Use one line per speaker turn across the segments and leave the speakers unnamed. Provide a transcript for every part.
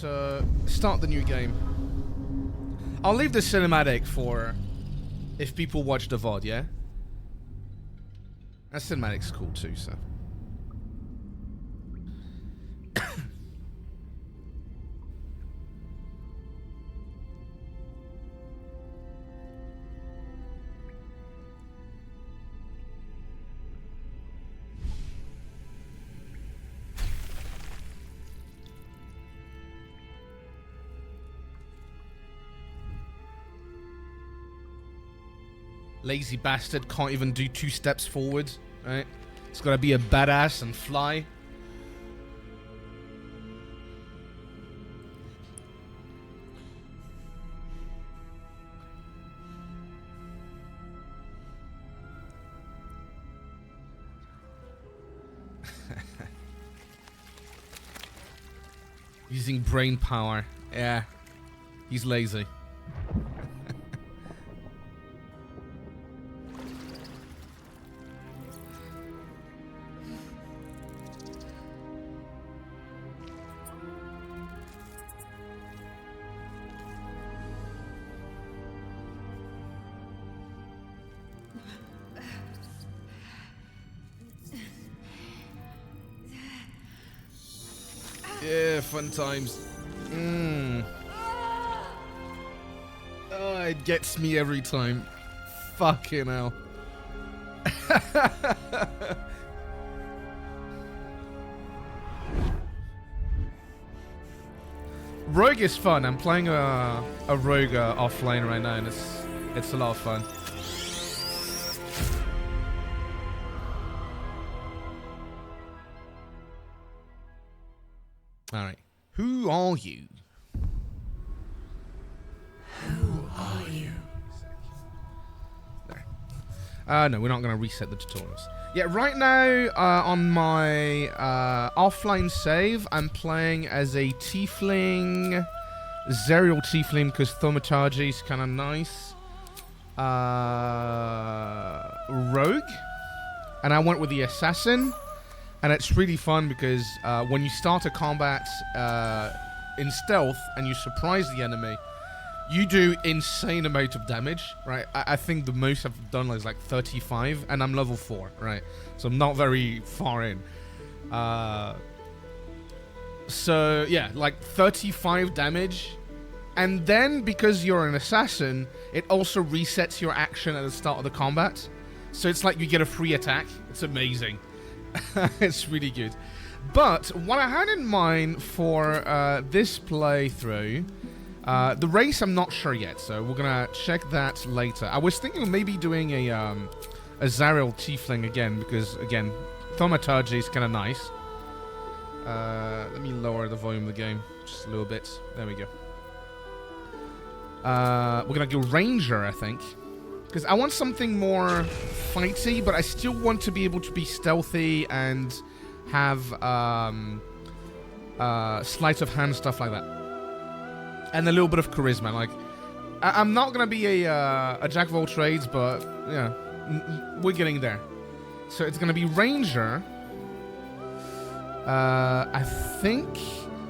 so start the new game. I'll leave the cinematic for if people watch the VOD, yeah? That cinematic's cool too, so. Lazy bastard can't even do 2 steps forward, right? It's gotta be a badass and fly. Using brain power. Yeah. He's lazy. Yeah, fun times. Oh, it gets me every time. Fucking hell. Rogue is fun. I'm playing a Rogue offline right now, and it's a lot of fun. Alright. Who are you?
Who are you?
There. No, we're not going to reset the tutorials. Yeah, right now, on my offline save, I'm playing as a Tiefling, Zerial Tiefling, because Thaumaturgy is kind of nice. Rogue. And I went with the Assassin. And it's really fun because when you start a combat in stealth and you surprise the enemy, you do insane amount of damage, right? I think the most I've done is like 35, and I'm level 4, right? So I'm not very far in. So yeah, like 35 damage. And then because you're an assassin, it also resets your action at the start of the combat. So it's like you get a free attack. It's amazing. It's really good. But what I had in mind for this playthrough, the race I'm not sure yet, so we're gonna check that later. I was thinking of maybe doing a Zariel Tiefling again, because again, Thaumaturgy is kind of nice. Let me lower the volume of the game just a little bit. There we go. We're gonna go Ranger, I think. Because I want something more fighty, but I still want to be able to be stealthy and have sleight of hand, stuff like that. And a little bit of charisma. Like, I'm not going to be a jack of all trades, but, yeah, we're getting there. So it's going to be Ranger. I think.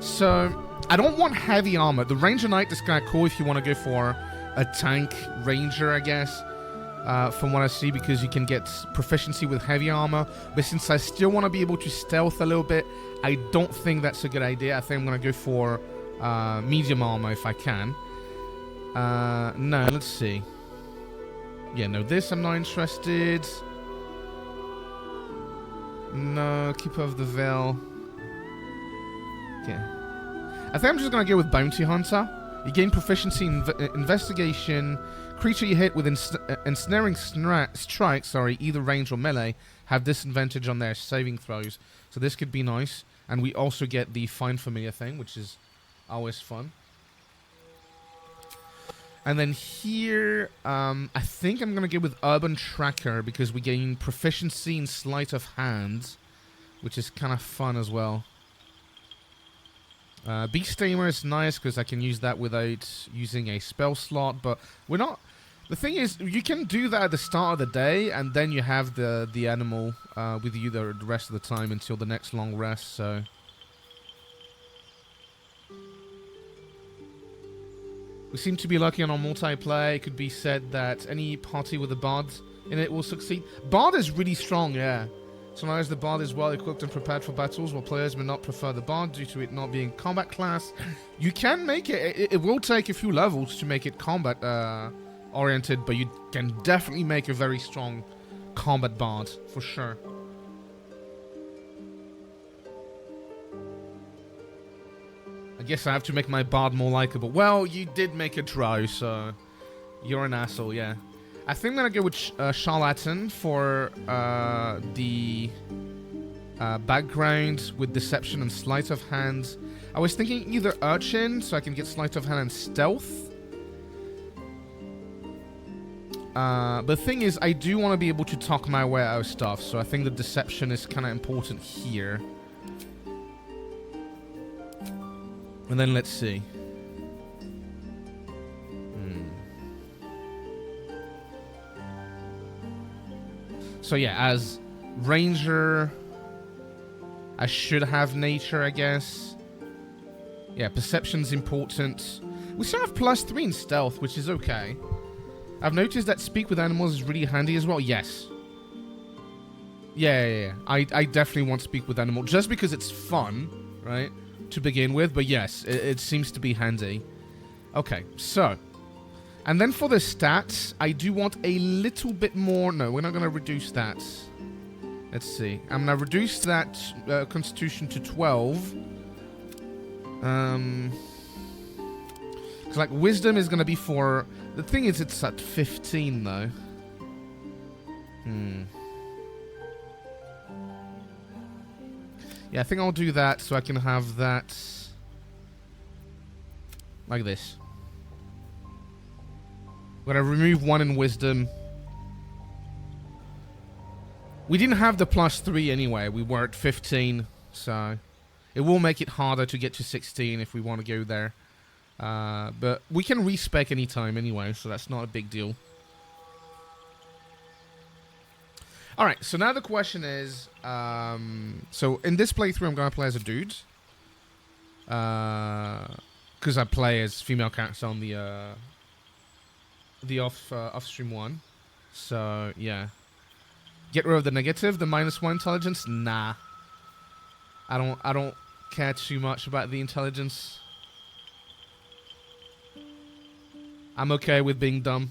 So, I don't want heavy armor. The Ranger Knight is kind of cool if you want to go for a tank Ranger, I guess. From what I see, because you can get proficiency with heavy armor. But since I still want to be able to stealth a little bit, I don't think that's a good idea. I think I'm going to go for medium armor if I can. No, let's see. Yeah, no, this I'm not interested. No, Keeper of the Veil. Okay. I think I'm just going to go with Bounty Hunter. You gain proficiency in investigation. Creature you hit with ensnaring strikes, either range or melee, have disadvantage on their saving throws. So this could be nice. And we also get the Find Familiar thing, which is always fun. And then here, I think I'm going to go with Urban Tracker, because we gain proficiency in Sleight of Hand, which is kind of fun as well. Beast Tamer is nice because I can use that without using a spell slot, but we're not... The thing is, you can do that at the start of the day, and then you have the animal with you the rest of the time until the next long rest, so... We seem to be lucky on our multiplayer. It could be said that any party with a Bard in it will succeed. Bard is really strong, yeah. So long as the Bard is well equipped and prepared for battles, while players may not prefer the Bard due to it not being combat class, you can make it. It will take a few levels to make it combat oriented, but you can definitely make a very strong combat Bard, for sure. I guess I have to make my Bard more likable. Well, you did make a drow, so you're an asshole, yeah. I think I'm gonna go with Charlatan for the background with Deception and Sleight of Hand. I was thinking either Urchin, so I can get Sleight of Hand and Stealth. But the thing is, I do want to be able to talk my way out of stuff, so I think the Deception is kind of important here. And then let's see. So yeah, as Ranger, I should have Nature, I guess. Yeah, Perception's important. We still have +3 in Stealth, which is okay. I've noticed that Speak with Animals is really handy as well. Yes. Yeah. I definitely want Speak with Animals, just because it's fun, right? To begin with, but yes, it seems to be handy. Okay, so. And then for the stats, I do want a little bit more. No, we're not going to reduce that. Let's see. I'm going to reduce that Constitution to 12. Because, like, Wisdom is going to be for... The thing is, it's at 15, though. Yeah, I think I'll do that so I can have that like this. We're going to remove 1 in Wisdom. We didn't have the +3 anyway. We were at 15, so it will make it harder to get to 16 if we want to go there. But we can respec anytime anyway, so that's not a big deal. Alright, so now the question is, so in this playthrough I'm going to play as a dude. Because I play as female characters on the off-stream one. So, yeah. Get rid of the negative, the -1 intelligence? Nah. I don't care too much about the intelligence. I'm okay with being dumb.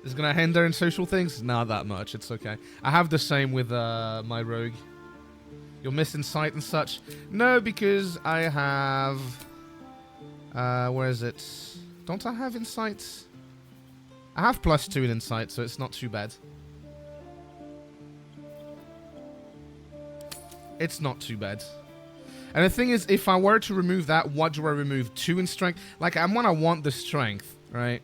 Is it gonna hinder in social things? Not that much, it's okay. I have the same with my rogue. You'll miss insight and such. No, because I have... where is it? Don't I have insight? I have +2 in insight, so it's not too bad. It's not too bad. And the thing is, if I were to remove that, what do I remove? 2 in strength? Like, I'm gonna want the strength, right?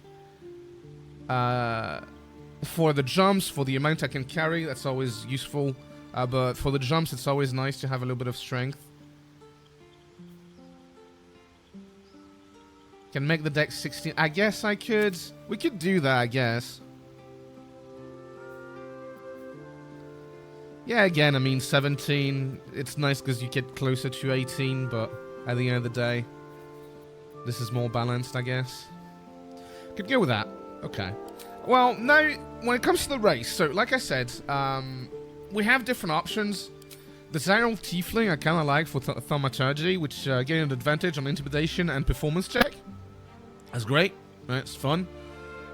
For the jumps, for the amount I can carry, that's always useful. But for the jumps, it's always nice to have a little bit of strength. Can make the dex 16. I guess I could. We could do that, I guess. Yeah, again, I mean, 17. It's nice because you get closer to 18, but at the end of the day, this is more balanced, I guess. Could go with that. Okay. Well, now, when it comes to the race, so like I said, we have different options. The Zyril Tiefling I kind of like for Thaumaturgy, which getting an advantage on Intimidation and Performance check. That's great. It's fun.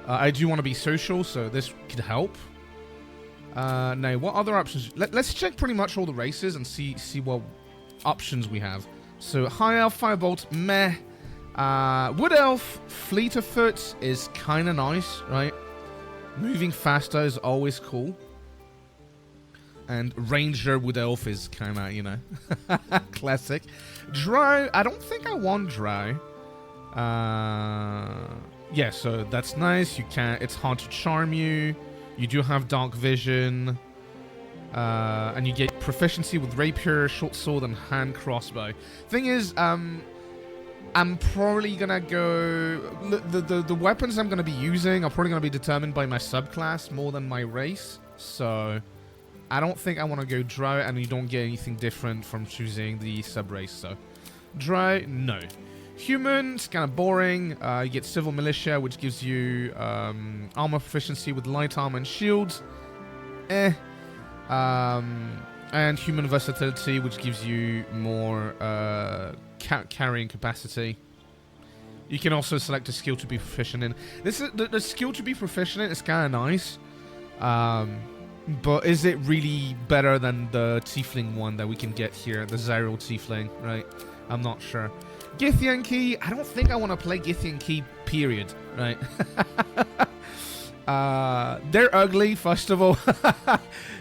I do want to be social, so this could help. Now, what other options? Let's check pretty much all the races and see what options we have. So, High Elf, Firebolt, meh. Wood Elf, Fleet of Foot is kind of nice, right? Moving faster is always cool. And Ranger Wood Elf is kind of, you know, classic. Drow, I don't think I want Drow. Yeah, so that's nice. You can. It's hard to charm you. You do have dark vision. And you get proficiency with rapier, short sword, and hand crossbow. Thing is, I'm probably gonna go... The weapons I'm gonna be using are probably gonna be determined by my subclass more than my race. So, I don't think I want to go Drow, and you don't get anything different from choosing the sub-race. So, Dry? No. Human, it's kind of boring. You get Civil Militia, which gives you armor proficiency with light armor and shields. And human versatility, which gives you more carrying capacity. You can also select a skill to be proficient in. This is the skill to be proficient in is kind of nice. But is it really better than the Tiefling one that we can get here, the Zyril Tiefling, right? I'm not sure. Githyan Key, I don't think I want to play Githyan Key, period, right? They're ugly, first of all.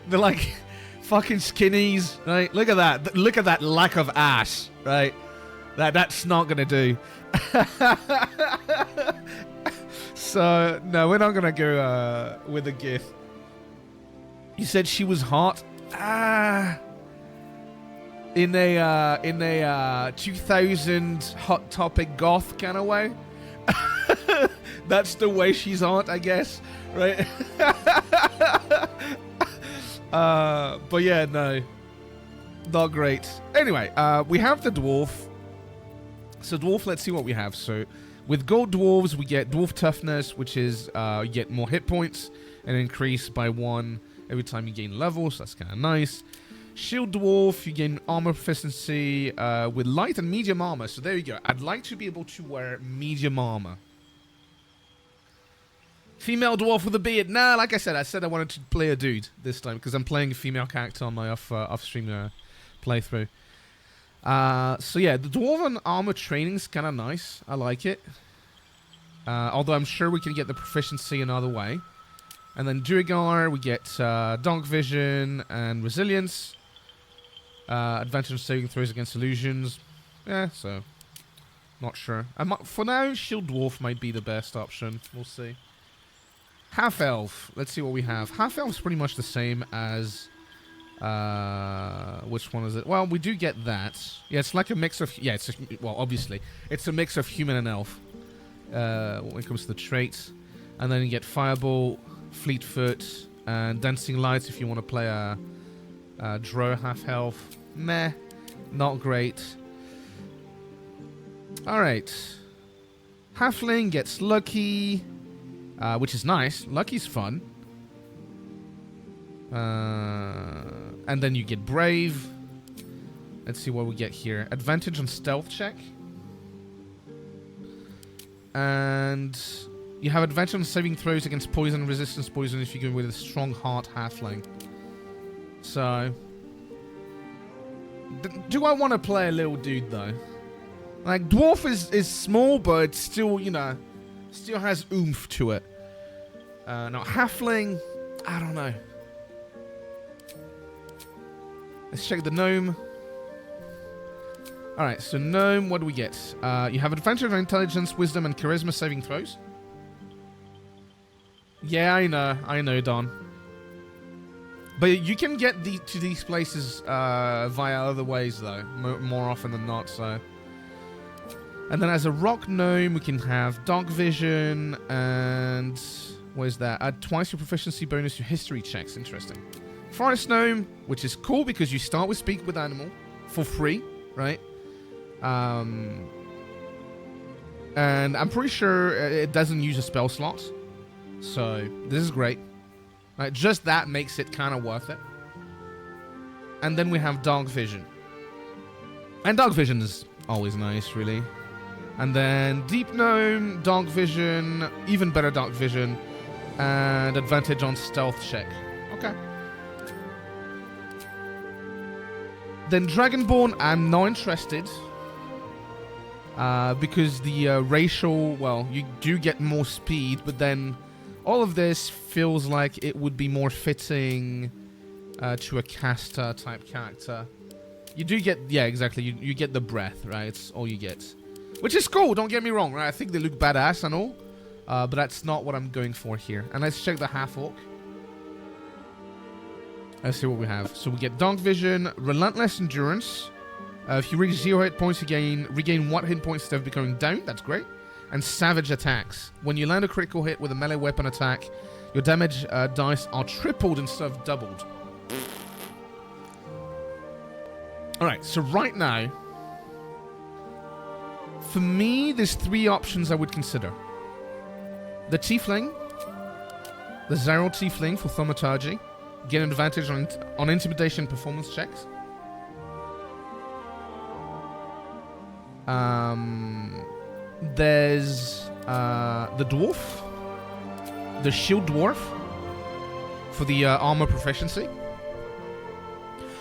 They're like fucking skinnies, right? Look at that. Look at that lack of ass, right? That's not gonna do. So, no, we're not gonna go with a Gith. You said she was hot? In a 2000 Hot Topic goth kind of way. That's the way she's hot, I guess, right? But yeah, no, not great. Anyway, we have the dwarf. So dwarf, let's see what we have. So with gold dwarves, we get dwarf toughness, which is you get more hit points and increase by 1 every time you gain levels. So that's kind of nice. Shield dwarf, you gain armor proficiency with light and medium armor. So there you go. I'd like to be able to wear medium armor. Female dwarf with a beard. Nah, like I said I wanted to play a dude this time because I'm playing a female character on my off-stream playthrough. So yeah, the dwarven armor training is kind of nice. I like it. Although I'm sure we can get the proficiency another way. And then Duergar, we get Dark Vision and Resilience. Advantage on saving throws against illusions. Yeah, so not sure. For now, Shield Dwarf might be the best option. We'll see. Half Elf. Let's see what we have. Half Elf is pretty much the same as... which one is it? Well, we do get that. Yeah, it's like a mix of... Yeah, well, obviously. It's a mix of human and elf. When it comes to the traits. And then you get Firebolt, Fleetfoot, and Dancing Lights if you want to play a Drow half health. Meh. Not great. Alright. Halfling gets Lucky, which is nice. Lucky's fun. And then you get Brave. Let's see what we get here. Advantage on Stealth check. And you have advantage on saving throws against poison and resistance poison if you go with a strong heart halfling. So, do I want to play a little dude though? Like, dwarf is small, but it's still, you know, still has oomph to it. Now halfling, I don't know. Let's check the gnome. Alright, so gnome, what do we get? You have advantage on intelligence, wisdom, and charisma saving throws. Yeah, I know, Don. But you can get to these places via other ways, though, more often than not, so... And then as a rock gnome, we can have dark vision, and... What is that? Add twice your proficiency bonus to history checks. Interesting. Forest gnome, which is cool because you start with Speak with Animal for free, right? And I'm pretty sure it doesn't use a spell slot. So, this is great. Right, just that makes it kind of worth it. And then we have Dark Vision. And Dark Vision is always nice, really. And then Deep Gnome, Dark Vision, even better Dark Vision, and advantage on Stealth check. Okay. Then Dragonborn, I'm not interested. Because the racial, well, you do get more speed, but then all of this feels like it would be more fitting to a caster type character. You do get, yeah, exactly, you get the breath, right? It's all you get. Which is cool, don't get me wrong, right? I think they look badass and all, but that's not what I'm going for here. And let's check the half-orc. Let's see what we have. So we get Dark Vision, Relentless Endurance. If you reach 0 hit points, you regain 1 hit point instead of becoming down. That's great. And Savage Attacks. When you land a critical hit with a melee weapon attack, your damage dice are tripled instead of doubled. Alright, so right now, For me, there's 3 options I would consider. The Tiefling. The Zero Tiefling for Thaumaturgy. Get an advantage on intimidation performance checks. There's the Dwarf. The Shield Dwarf. For the armor proficiency.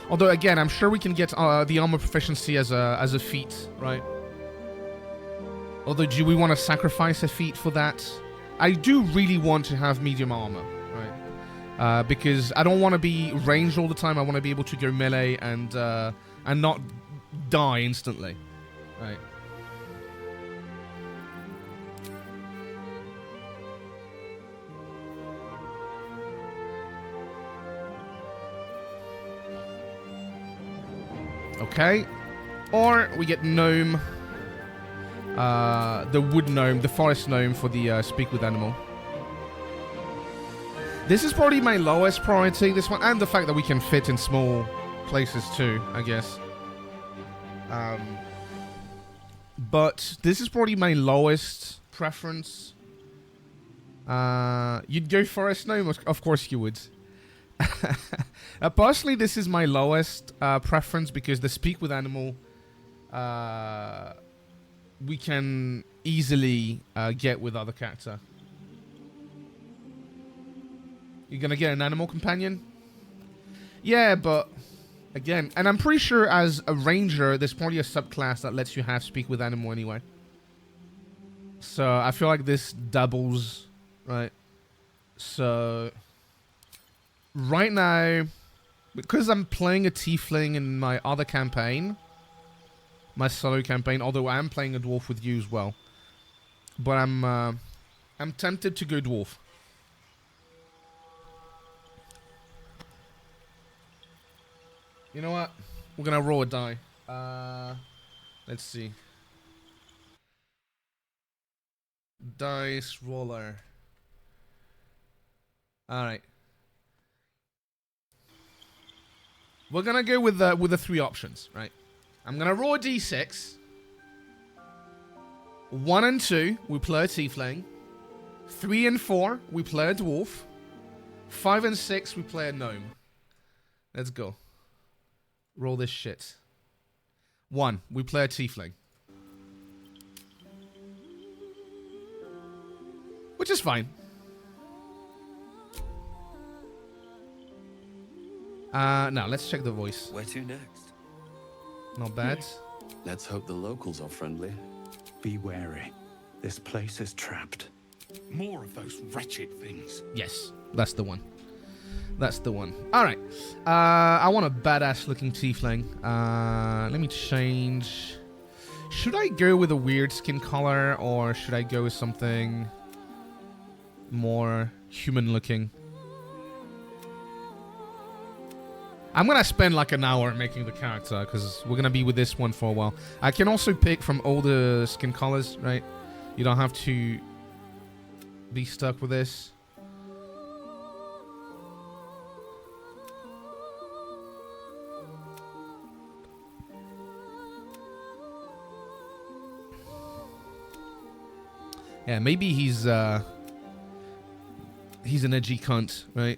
Although, again, I'm sure we can get the armor proficiency as a feat, right? Although, do we want to sacrifice a feat for that? I do really want to have medium armor, right? Because I don't want to be ranged all the time. I want to be able to go melee and not die instantly, right? Okay. Or we get Gnome. The Wood Gnome, the Forest Gnome for the Speak with Animal. This is probably my lowest priority, this one. And the fact that we can fit in small places too, I guess. But this is probably my lowest preference. You'd go Forest Gnome? Of course you would. Personally, this is my lowest preference because the Speak with Animal we can easily get with other character. You're gonna get an animal companion? Yeah, but again, and I'm pretty sure as a ranger, there's probably a subclass that lets you have Speak with Animal anyway. So I feel like this doubles, right? So right now, because I'm playing a tiefling in my other campaign, my solo campaign, although I am playing a dwarf with you as well, but I'm tempted to go dwarf. You know what? We're gonna roll a die. Let's see. Dice roller. All right. We're gonna go with the 3 options, right? I'm gonna roll a d6. 1 and 2, we play a tiefling. 3 and 4, we play a dwarf. 5 and 6, we play a gnome. Let's go. Roll this shit. 1, we play a tiefling. Which is fine. Now let's check the voice.
Where to next?
Not bad.
Let's hope the locals are friendly.
Be wary. This place is trapped.
More of those wretched things.
Yes, that's the one. That's the one. All right. I want a badass looking tiefling. Let me change. Should I go with a weird skin color or should I go with something more human looking? I'm going to spend like an hour making the character because we're going to be with this one for a while. I can also pick from all the skin colors, right? You don't have to be stuck with this. Yeah, maybe he's an edgy cunt, right?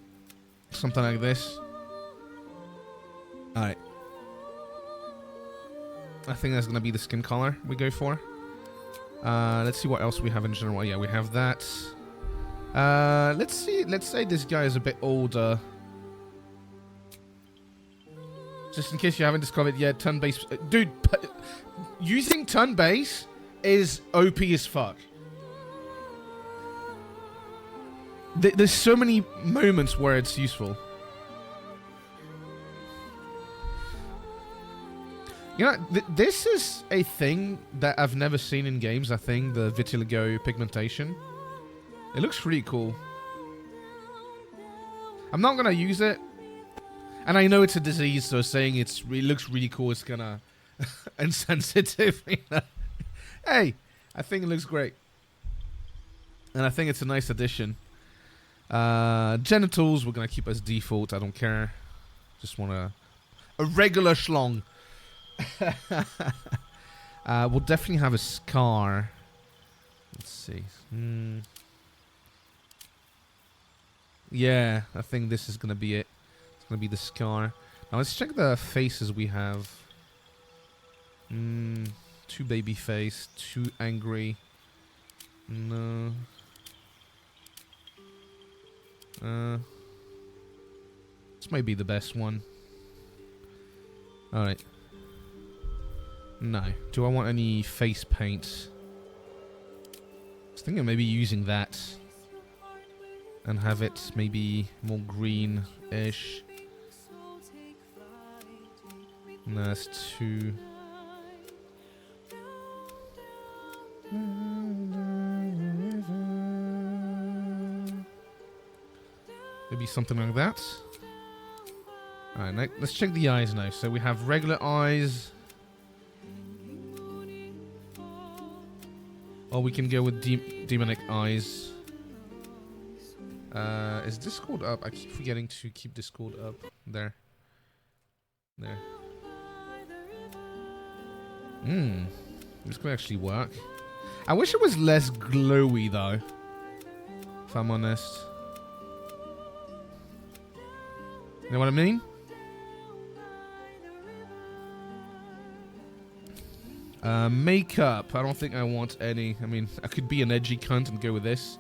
Something like this. Alright. I think that's gonna be the skin color we go for. Let's see what else we have in general. Yeah, we have that. Let's see. Let's say this guy is a bit older. Just in case you haven't discovered yet, turn-based... Dude, using turn-based is OP as fuck. There's so many moments where it's useful. You know, this is a thing that I've never seen in games, I think, the vitiligo pigmentation. It looks really cool. I'm not going to use it. And I know it's a disease, so saying it looks really cool is kind of insensitive. You know? Hey, I think it looks great. And I think it's a nice addition. Genitals, we're going to keep as default. I don't care. Just want a regular schlong. We'll definitely have a scar. Let's see. Yeah, I think this is gonna be it. It's gonna be the scar. Now let's check the faces we have. Too baby face, too angry. No. This might be the best one. Alright. No. Do I want any face paint? I was thinking maybe using that. And have it maybe more green-ish. No, that's too... Maybe something like that. Alright, let's check the eyes now. So we have regular eyes. Or we can go with demonic eyes. Is Discord up? I keep forgetting to keep Discord up. There. There. This could actually work. I wish it was less glowy though. If I'm honest. You know what I mean? Makeup. I don't think I want any. I mean, I could be an edgy cunt and go with this.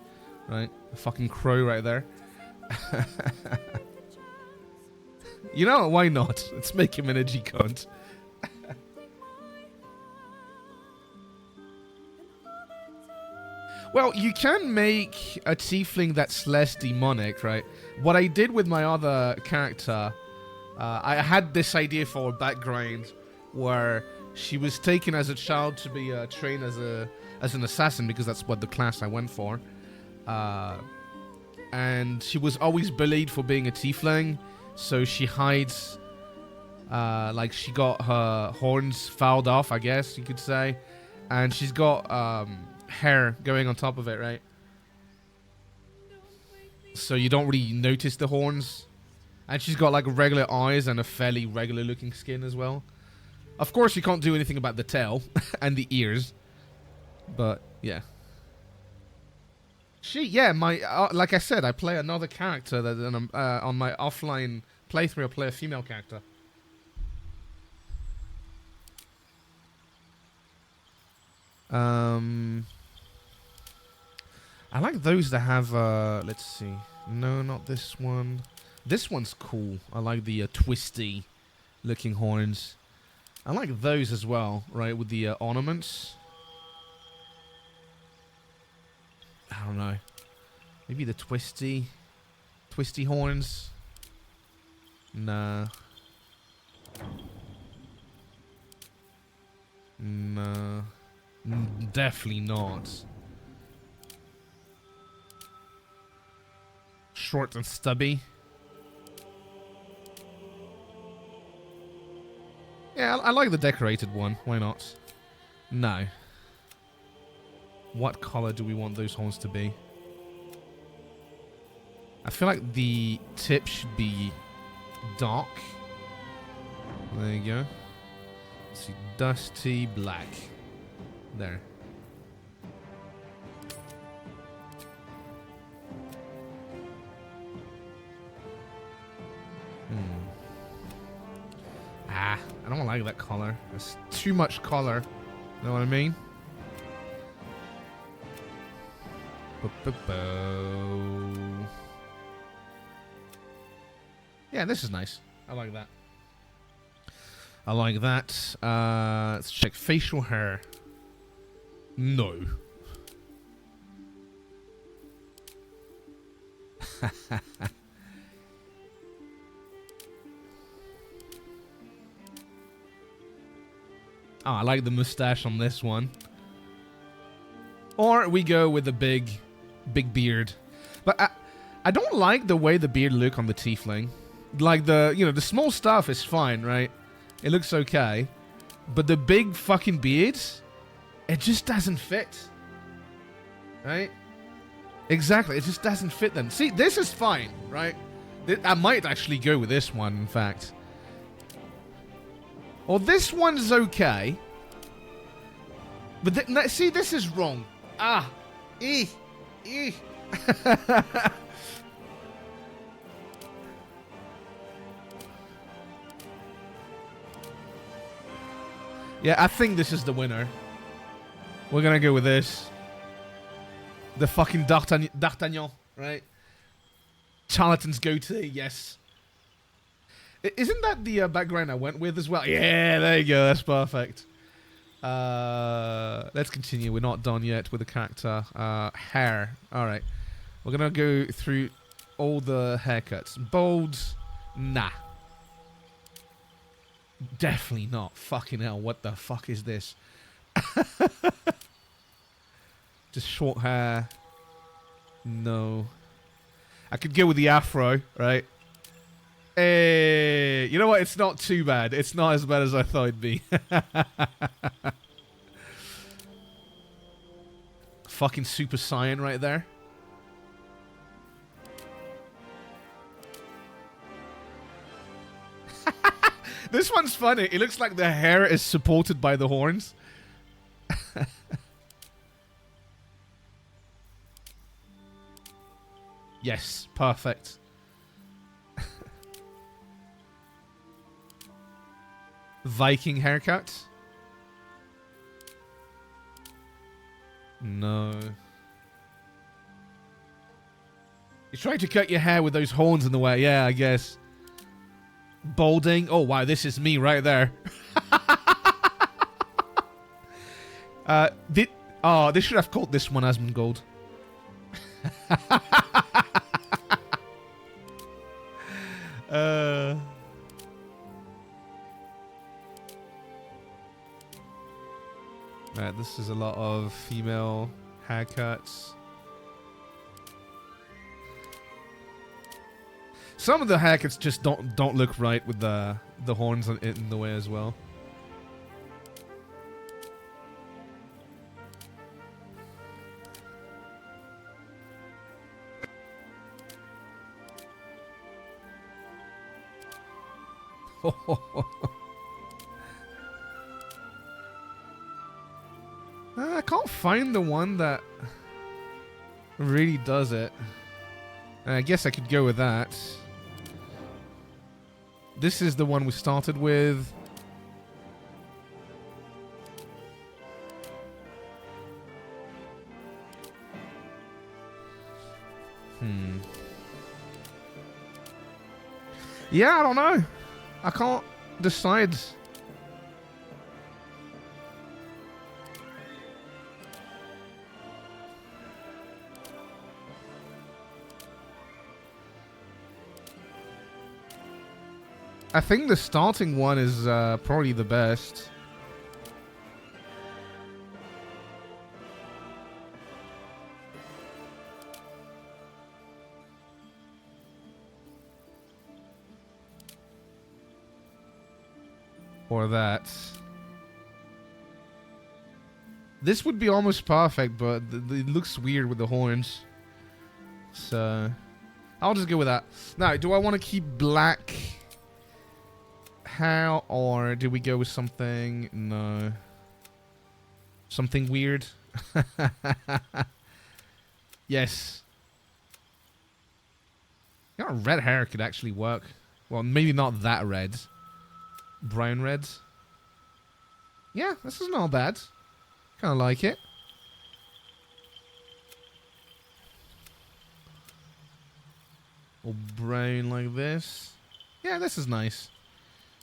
Right? A fucking crow right there. You know, why not? Let's make him an edgy cunt. Well, you can make a tiefling that's less demonic, right? What I did with my other character, I had this idea for a background where she was taken as a child to be trained as an assassin because that's what the class I went for. And she was always bullied for being a tiefling, so she hides, like she got her horns fouled off, I guess you could say, and she's got hair going on top of it, right? So you don't really notice the horns, and she's got like regular eyes and a fairly regular looking skin as well. Of course, you can't do anything about the tail and the ears, but yeah. My like I said, I play another character that on my offline playthrough I play a female character. I like those that have let's see. No, not this one. This one's cool. I like the twisty looking horns. I like those as well, right, with the ornaments. I don't know. Maybe the twisty horns. Nah. Nah. Definitely not. Short and stubby. Yeah, I like the decorated one. Why not? No. What color do we want those horns to be? I feel like the tip should be dark. There you go. Let's see, dusty black. There. I don't like that color. It's too much color. Know what I mean? Yeah, this is nice. I like that. I like that. Let's check facial hair. No. Oh, I like the mustache on this one. Or we go with the big beard. But I don't like the way the beard look on the tiefling. Like the small stuff is fine, right? It looks okay. But the big fucking beard, it just doesn't fit. Right? Exactly, it just doesn't fit then. See, this is fine, right? I might actually go with this one, in fact. Or this one's okay. But see, this is wrong. Ah. Eh. Eh. Yeah, I think this is the winner. We're gonna go with this. The fucking D'Artagnan, right? Charlatan's goatee, yes. Isn't that the background I went with as well? Yeah, there you go. That's perfect. Let's continue. We're not done yet with the character. Hair. All right. We're gonna go through all the haircuts. Bold, nah. Definitely not. Fucking hell, what the fuck is this? Just short hair. No. I could go with the afro, right? Hey, you know what? It's not too bad. It's not as bad as I thought it'd be. Fucking Super Saiyan right there. This one's funny. It looks like the hair is supported by the horns. Yes, perfect. Viking haircut? No. You tried to cut your hair with those horns in the way. Yeah, I guess. Balding. Oh, wow. This is me right there. They should have called this one Asmongold. Right, this is a lot of female haircuts. Some of the haircuts just don't look right with the horns in the way as well. I can't find the one that really does it. I guess I could go with that. This is the one we started with. Yeah, I don't know. I can't decide. I think the starting one is probably the best. Or that. This would be almost perfect, but it looks weird with the horns. So, I'll just go with that. Now, do I want to keep black hair, or do we go with something? No. Something weird? Yes. You know, red hair could actually work. Well, maybe not that red. Brown red. Yeah, this is not bad. Kind of like it. Or brown like this. Yeah, this is nice.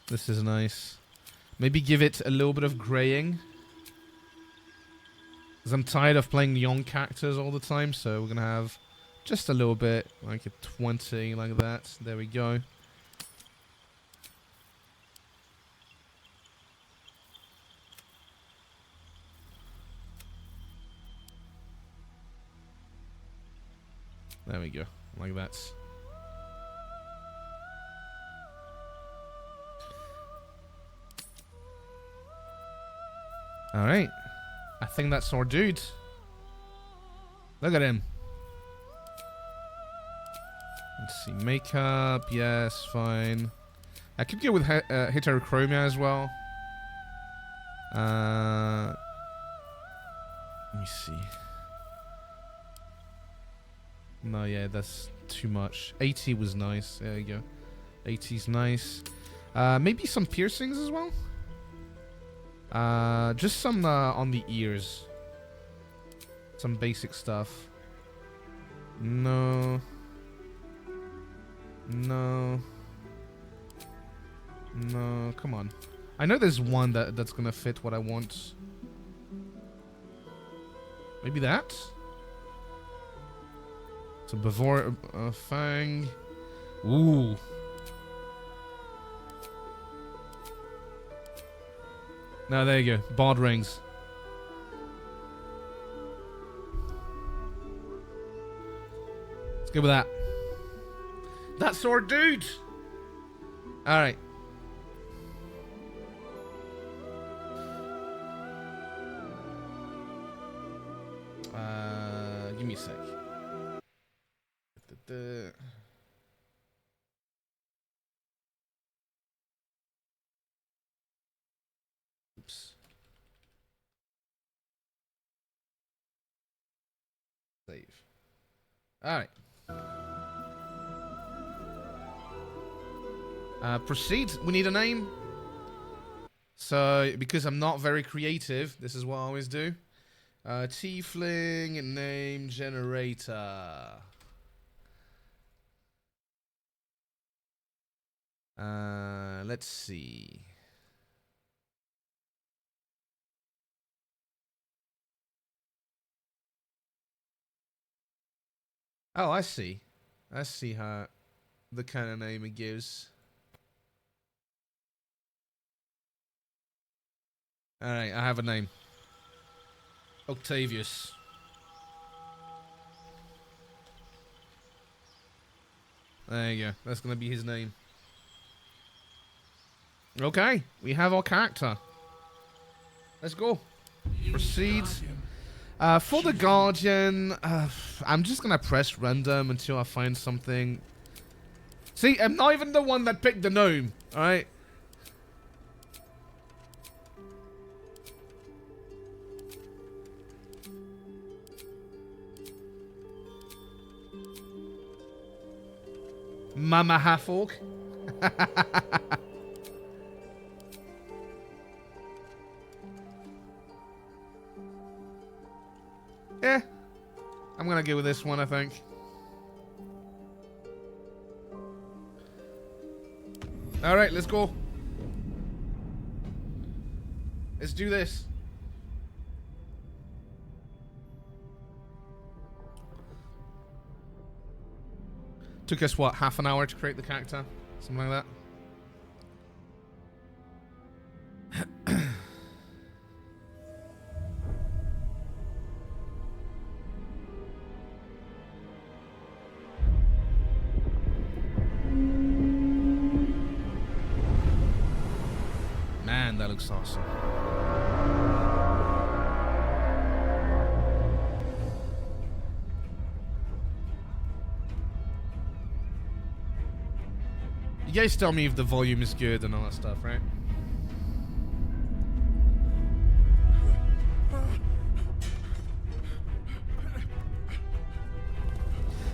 This is nice. Maybe give it a little bit of graying. Because I'm tired of playing young characters all the time, so we're going to have just a little bit, like a 20, like that. There we go. There we go, like that. Alright. I think that's our dude. Look at him. Let's see, makeup, yes, fine. I could go with heterochromia as well. me see. No, yeah, that's too much. 80 was nice. There you go. 80's nice. Maybe some piercings as well? Just some on the ears. Some basic stuff. No. No. No, come on. I know there's one that's gonna fit what I want. Maybe that? So before Fang. Ooh. No, there you go. Bard rings. Let's go with that. That's our dude. All right. Give me a sec. Oops. Save. All right. Proceed. We need a name. So, because I'm not very creative, this is what I always do. Tiefling name generator. Let's see. Oh, I see. I see how the kind of name it gives. Alright, I have a name. Octavius. There you go. That's gonna be his name. Okay, we have our character. Let's go. Proceed. For the Guardian, I'm just gonna press random until I find something. See, I'm not even the one that picked the gnome, alright? Mama Half-Orc. Yeah, I'm gonna go with this one, I think. Alright, let's go. Let's do this. Took us, what, half an hour to create the character? Something like that. Man, that looks awesome. You guys tell me if the volume is good and all that stuff, right?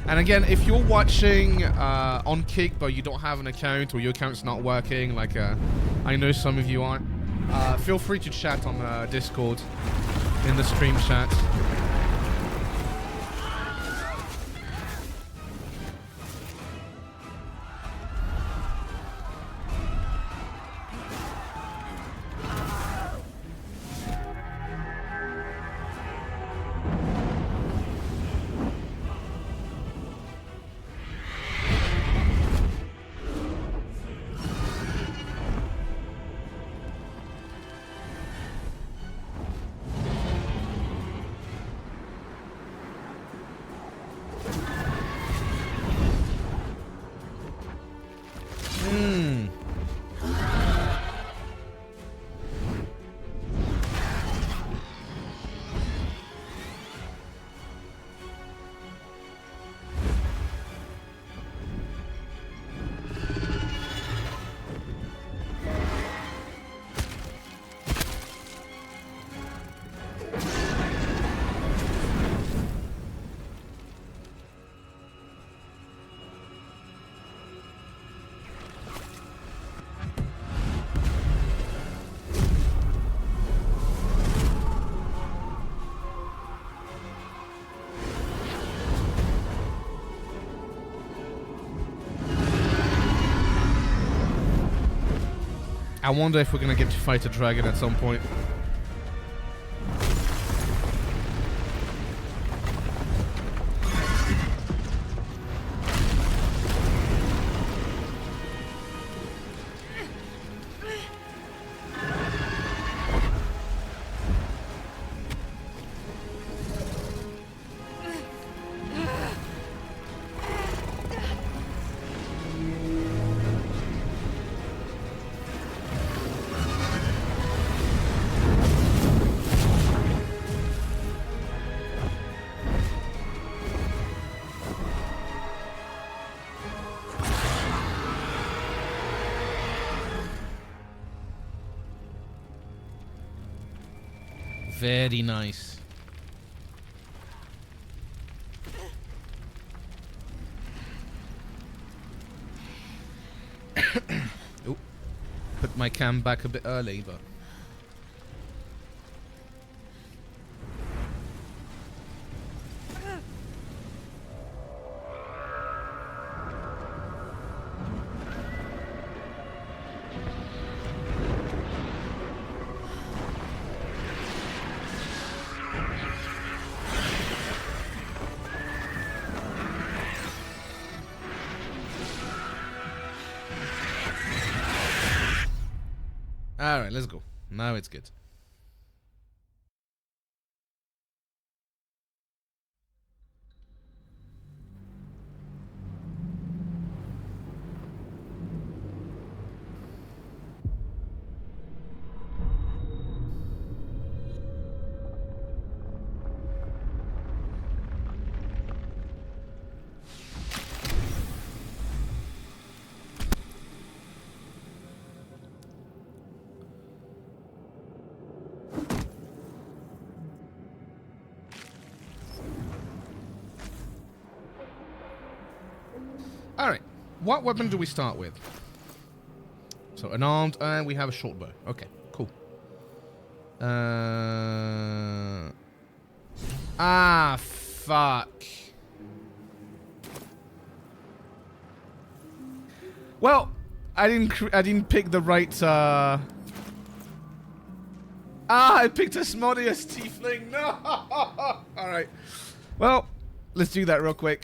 And again, if you're watching on Kick but you don't have an account or your account's not working, like I know some of you aren't, feel free to chat on Discord in the stream chat. wonder if we're gonna get to fight a dragon at some point. Very nice. Oop. Put my cam back a bit early, but... Alright, let's go. Now it's good. Alright, what weapon do we start with? So, unarmed, and we have a short bow. Okay, cool. Ah, fuck. Well, I didn't pick the right, I picked Asmodeus Tiefling. No! Alright. Well, let's do that real quick.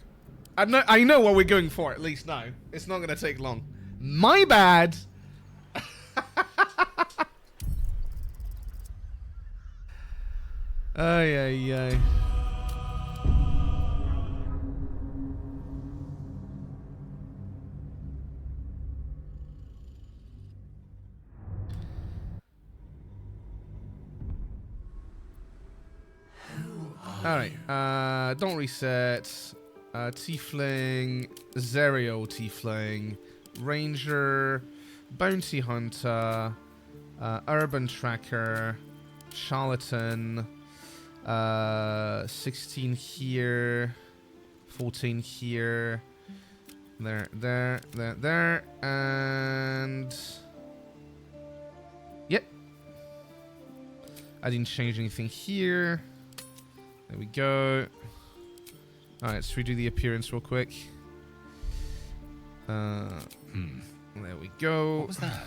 I know what we're going for, at least now. It's not going to take long. My bad! Ay, ay, ay. Alright, don't reset. Tiefling, Zerial Tiefling, Ranger, Bounty Hunter, Urban Tracker, Charlatan, 16 here, 14 here, there, and... Yep. I didn't change anything here. There we go. Alright, let's redo the appearance real quick. There we go.
What was that?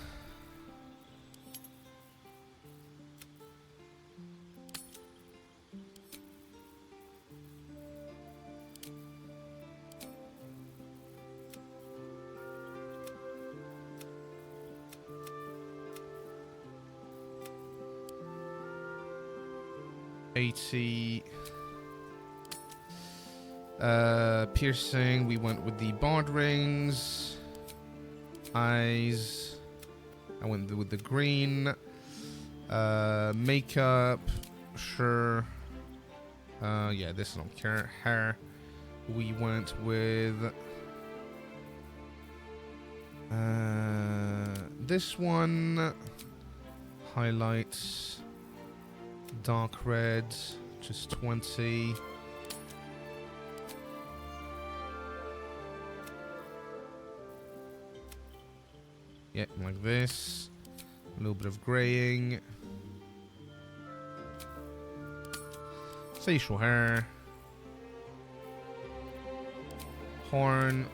Piercing, we went with the bard rings. Eyes, I went with the green. Makeup, sure. Yeah, this don't care. Hair, we went with this one. Highlights, dark red, just 20. Yeah, like this. A little bit of graying. Facial hair. Horn.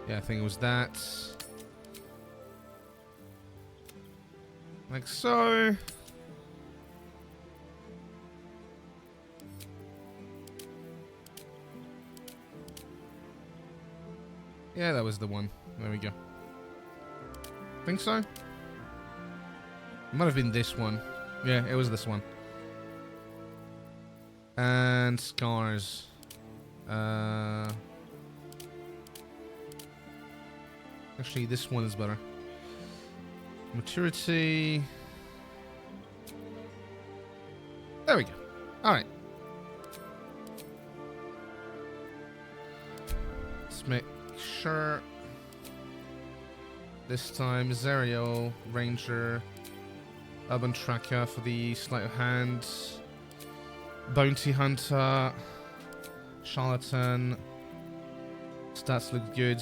Yeah, I think it was that. Like so. Yeah, that was the one. There we go. Think so? It might have been this one. Yeah, it was this one. And scars. Actually, this one is better. Maturity. There we go. Alright. Let's make sure. This time, Zerial, Ranger, Urban Tracker for the sleight of hand, Bounty Hunter, Charlatan. Stats look good.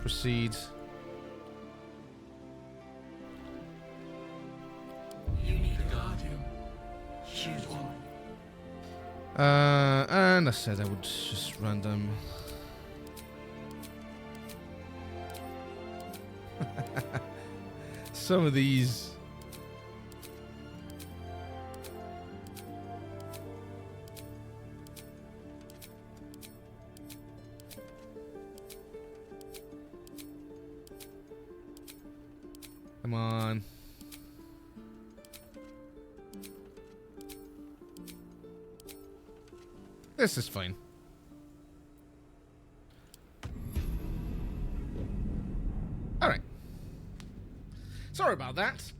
Proceed.
You need a guardian. Choose one.
And I said I would just random. Some of these. Come on. This is fine. All right. Sorry about that.